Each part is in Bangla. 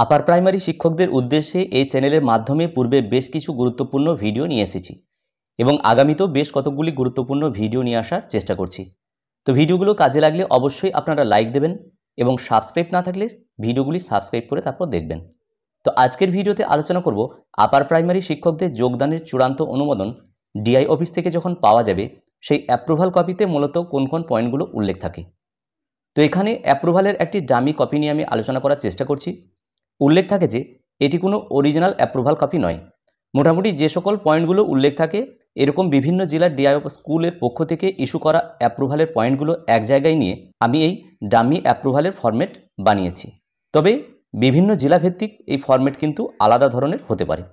আপার প্রাইমারি শিক্ষকদের উদ্দেশ্যে এই চ্যানেলের মাধ্যমে পূর্বে বেশ কিছু গুরুত্বপূর্ণ ভিডিও নিয়ে এসেছি এবং আগামীতেও বেশ কতকগুলি গুরুত্বপূর্ণ ভিডিও নিয়ে আসার চেষ্টা করছি। তো ভিডিওগুলো কাজে লাগলে অবশ্যই আপনারা লাইক দেবেন এবং সাবস্ক্রাইব না থাকলে ভিডিওগুলি সাবস্ক্রাইব করে তারপর দেখবেন। তো আজকের ভিডিওতে আলোচনা করব আপার প্রাইমারি শিক্ষকদের যোগদানের চূড়ান্ত অনুমোদন ডিআই অফিস থেকে যখন পাওয়া যাবে সেই অ্যাপ্রুভাল কপিতে মূলত কোন কোন পয়েন্টগুলো উল্লেখ থাকে। তো এখানে অ্যাপ্রুভালের একটি ডামি কপি নিয়ে আমি আলোচনা করার চেষ্টা করছি। উল্লেখ থাকে যে এটি কোনো অরিজিনাল অ্যাপ্রুভাল কপি নয়। মোটামুটি যে সকল পয়েন্টগুলো উল্লেখ থাকে এরকম বিভিন্ন জেলার ডিআই স্কুলের পক্ষ থেকে ইস্যু করা অ্যাপ্রুভালের পয়েন্টগুলো এক জায়গায় নিয়ে আমি এই ডামি অ্যাপ্রুভালের ফরম্যাট বানিয়েছি। তবে বিভিন্ন জেলাভিত্তিক এই ফরম্যাট কিন্তু আলাদা ধরনের হতে পারে।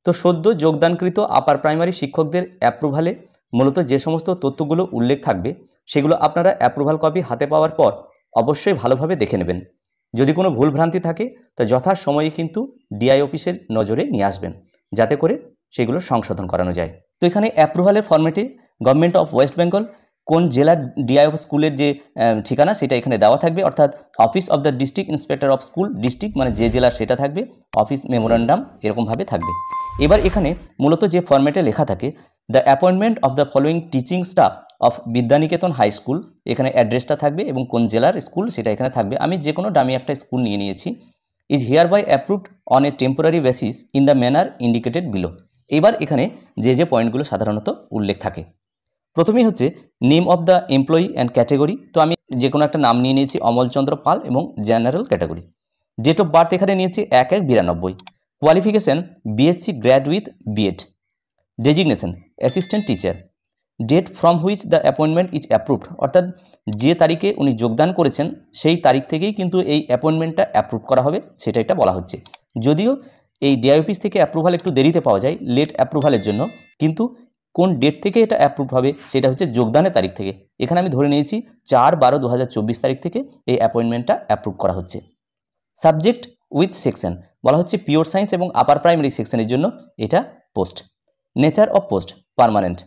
তো সদ্য যোগদানকৃত আপার প্রাইমারি শিক্ষকদের অ্যাপ্রুভালে মূলত যে সমস্ত তথ্যগুলো উল্লেখ থাকবে সেগুলো আপনারা অ্যাপ্রুভাল কপি হাতে পাওয়ার পর অবশ্যই ভালোভাবে দেখে নেবেন। যদি কোনো ভুলভ্রান্তি থাকে তা যথাসময়ে কিন্তু ডিআই অফিসের নজরে নিয়ে আসবেন যাতে করে সেগুলো সংশোধন করানো যায়। তো এখানে অ্যাপ্রুভালের ফরম্যাটে গভর্নমেন্ট অফ ওয়েস্ট বেঙ্গল কোন জেলার ডিআই অফ স্কুলের যে ঠিকানা সেটা এখানে দেওয়া থাকবে, অর্থাৎ office of the district inspector of school, district মানে যে জেলার সেটা থাকবে, অফিস মেমোরান্ডাম এরকমভাবে থাকবে। এবার এখানে মূলত যে ফরম্যাটে লেখা থাকে the appointment of the following teaching staff of Vidyaniketan high school, এখানে অ্যাড্রেসটা থাকবে এবং কোন জেলার স্কুল সেটা এখানে থাকবে। আমি যে কোনো দামি একটা স্কুল নিয়ে নিয়েছি। Is here by approved on a temporary basis in the manner indicated below. এবার এখানে যে পয়েন্টগুলো সাধারণত উল্লেখ থাকে, প্রথমেই হচ্ছে name of the employee and category. তো আমি যে কোনো একটা নাম নিয়ে নিয়েছি, অমলচন্দ্র পাল, এবং general category. Date of birth এখানে নিয়েছি 1/1/92। Qualification BSc grad with BEd. Designation assistant teacher. Date from which the appointment is approved, অর্থাৎ যে তারিখে উনি যোগদান করেছেন সেই তারিখ থেকেই কিন্তু এই অ্যাপয়েন্টমেন্টটা অ্যাপ্রুভ করা হবে সেটা এটা বলা হচ্ছে। যদিও এই ডিআই অফিস থেকে অ্যাপ্রুভাল একটু দেরিতে পাওয়া যায় লেট অ্যাপ্রুভালের জন্য, কিন্তু কোন ডেট থেকে এটা অ্যাপ্রুভ হবে সেটা হচ্ছে যোগদানের তারিখ থেকে। এখানে আমি ধরে নিয়েছি 4/12/2024 তারিখ থেকে এই অ্যাপয়েন্টমেন্টটা অ্যাপ্রুভ করা হচ্ছে। সাবজেক্ট উইথ সেকশন বলা হচ্ছে পিওর সায়েন্স এবং আপার প্রাইমারি সেকশনের জন্য এটা post. Nature of post permanent.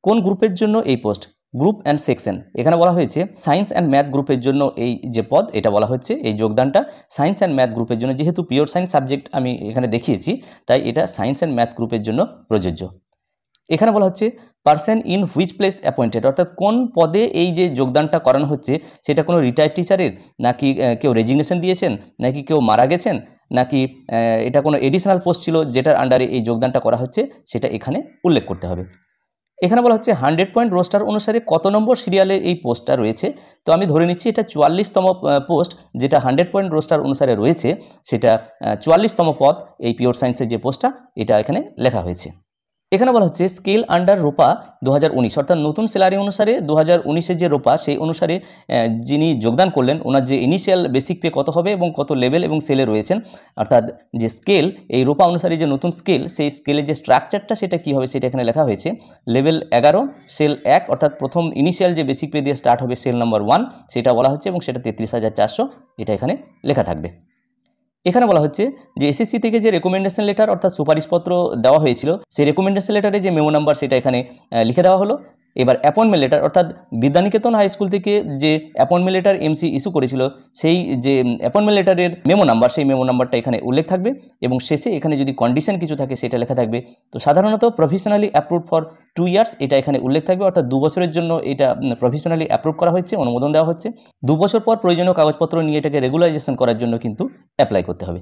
কোন গ্রুপের জন্য এই পোস্ট? Group and section. এখানে বলা হয়েছে সায়েন্স অ্যান্ড ম্যাথ গ্রুপের জন্য এই যে পদ এটা বলা হচ্ছে এই যোগদানটা সায়েন্স অ্যান্ড ম্যাথ গ্রুপের জন্য, যেহেতু পিওর সায়েন্স সাবজেক্ট আমি এখানে দেখিয়েছি তাই এটা সায়েন্স অ্যান্ড ম্যাথ গ্রুপের জন্য প্রযোজ্য। এখানে বলা হচ্ছে person in which place appointed, অর্থাৎ কোন পদে এই যে যোগদানটা করানো হচ্ছে সেটা কোনো রিটায়ার্ড টিচারের, নাকি কেউ রেজিগনেশন দিয়েছেন, নাকি কেউ মারা গেছেন, নাকি এটা কোনো এডিশনাল পোস্ট ছিল যেটার আন্ডারে এই যোগদানটা করা হচ্ছে সেটা এখানে উল্লেখ করতে হবে। এখানে বলা হচ্ছে 100 পয়েন্ট রোস্টার অনুসারে কত নম্বর সিরিয়ালে এই পোস্টটা রয়েছে। তো আমি ধরে নিচ্ছি এটা 44তম পোস্ট, যেটা 100 পয়েন্ট রোস্টার অনুসারে রয়েছে সেটা 44তম পদ এই পিওর সায়েন্সের যে পোস্টটা এটা এখানে লেখা হয়েছে। এখানে বলা হচ্ছে স্কেল আন্ডার রোপা 2019, অর্থাৎ নতুন স্যালারি অনুসারে 2019-এর যে রোপা সেই অনুসারে যিনি যোগদান করলেন ওনার যে ইনিশিয়াল বেসিক পে কত হবে এবং কত লেভেল এবং সেলে রয়েছেন, অর্থাৎ যে স্কেল এই রোপা অনুসারে যে নতুন স্কেল সেই স্কেলের যে স্ট্রাকচারটা সেটা কী হবে সেটা এখানে লেখা হয়েছে। লেভেল 11 সেল 1, অর্থাৎ প্রথম ইনিশিয়াল যে বেসিক পে দিয়ে স্টার্ট হবে সেল নাম্বার 1 সেটা বলা হচ্ছে এবং সেটা 33,400 এটা এখানে লেখা থাকবে। এখানে বলা হচ্ছে যে এসএসসি থেকে যে রেকমেন্ডেশন লেটার অর্থাৎ সুপারিশপত্র দেওয়া হয়েছিল সেই রেকমেন্ডেশন লেটারে যে মেমো নাম্বার সেটা এখানে লিখে দেওয়া হলো। এবার অ্যাপয়েন্টমেন্ট লেটার অর্থাৎ বিদ্যানিকেতন হাই স্কুল থেকে যে অ্যাপয়েন্টমেন্ট লেটার এমসি ইস্যু করেছিল সেই যে অ্যাপয়েন্টমেন্ট লেটারের মেমো নাম্বার সেই মেমো নাম্বারটা এখানে উল্লেখ থাকবে এবং শেষে এখানে যদি কন্ডিশন কিছু থাকে সেটা লেখা থাকবে। তো সাধারণত প্রফেশনালি অ্যাপ্রুভ ফর 2 ইয়ার্স এটা এখানে উল্লেখ থাকবে, অর্থাৎ 2 বছরের জন্য এটা প্রফেশনালি অ্যাপ্রুভ করা হচ্ছে, অনুমোদন দেওয়া হচ্ছে। 2 বছর পর প্রয়োজনীয় কাগজপত্র নিয়ে এটাকে রেগুলারাইজেশন করার জন্য কিন্তু অ্যাপ্লাই করতে হবে।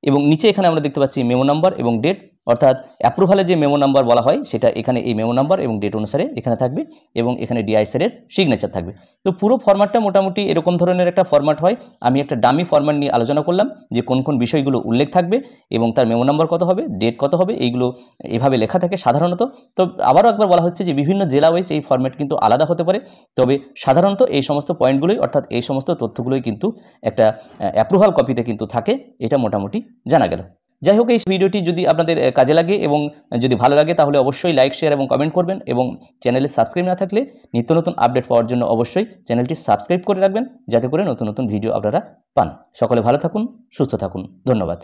এবং নিচে এখানে আমরা দেখতে পাচ্ছি মেমো নাম্বার এবং ডেট, অর্থাৎ অ্যাপ্রুভালে যে মেমো নাম্বার বলা হয় সেটা এখানে এই মেমো নাম্বার এবং ডেট অনুসারে এখানে থাকবে এবং এখানে ডিআই স্যারের সিগনেচার থাকবে। তো পুরো ফরম্যাটটা মোটামুটি এরকম ধরনের একটা ফরম্যাট হয়। আমি একটা ডামি ফরম্যাট নিয়ে আলোচনা করলাম যে কোন কোন বিষয়গুলো উল্লেখ থাকবে এবং তার মেমো নাম্বার কত হবে, ডেট কত হবে, এইগুলো এভাবে লেখা থাকে সাধারণত। তো আবারও একবার বলা হচ্ছে যে বিভিন্ন জেলা ওয়াইজ এই ফরম্যাট কিন্তু আলাদা হতে পারে, তবে সাধারণত এই সমস্ত পয়েন্টগুলোই অর্থাৎ এই সমস্ত তথ্যগুলোই কিন্তু একটা অ্যাপ্রুভাল কপিতে কিন্তু থাকে, এটা মোটামুটি জানা গেল। যাই হোক, এই ভিডিওটি যদি আপনাদের কাজে লাগে এবং যদি ভালো লাগে তাহলে অবশ্যই লাইক, শেয়ার এবং কমেন্ট করবেন এবং চ্যানেলে সাবস্ক্রাইব না থাকলে নিত্য নতুন আপডেট পাওয়ার জন্য অবশ্যই চ্যানেলটি সাবস্ক্রাইব করে রাখবেন যাতে করে নতুন নতুন ভিডিও আপনারা পান। সকলে ভালো থাকুন, সুস্থ থাকুন, ধন্যবাদ।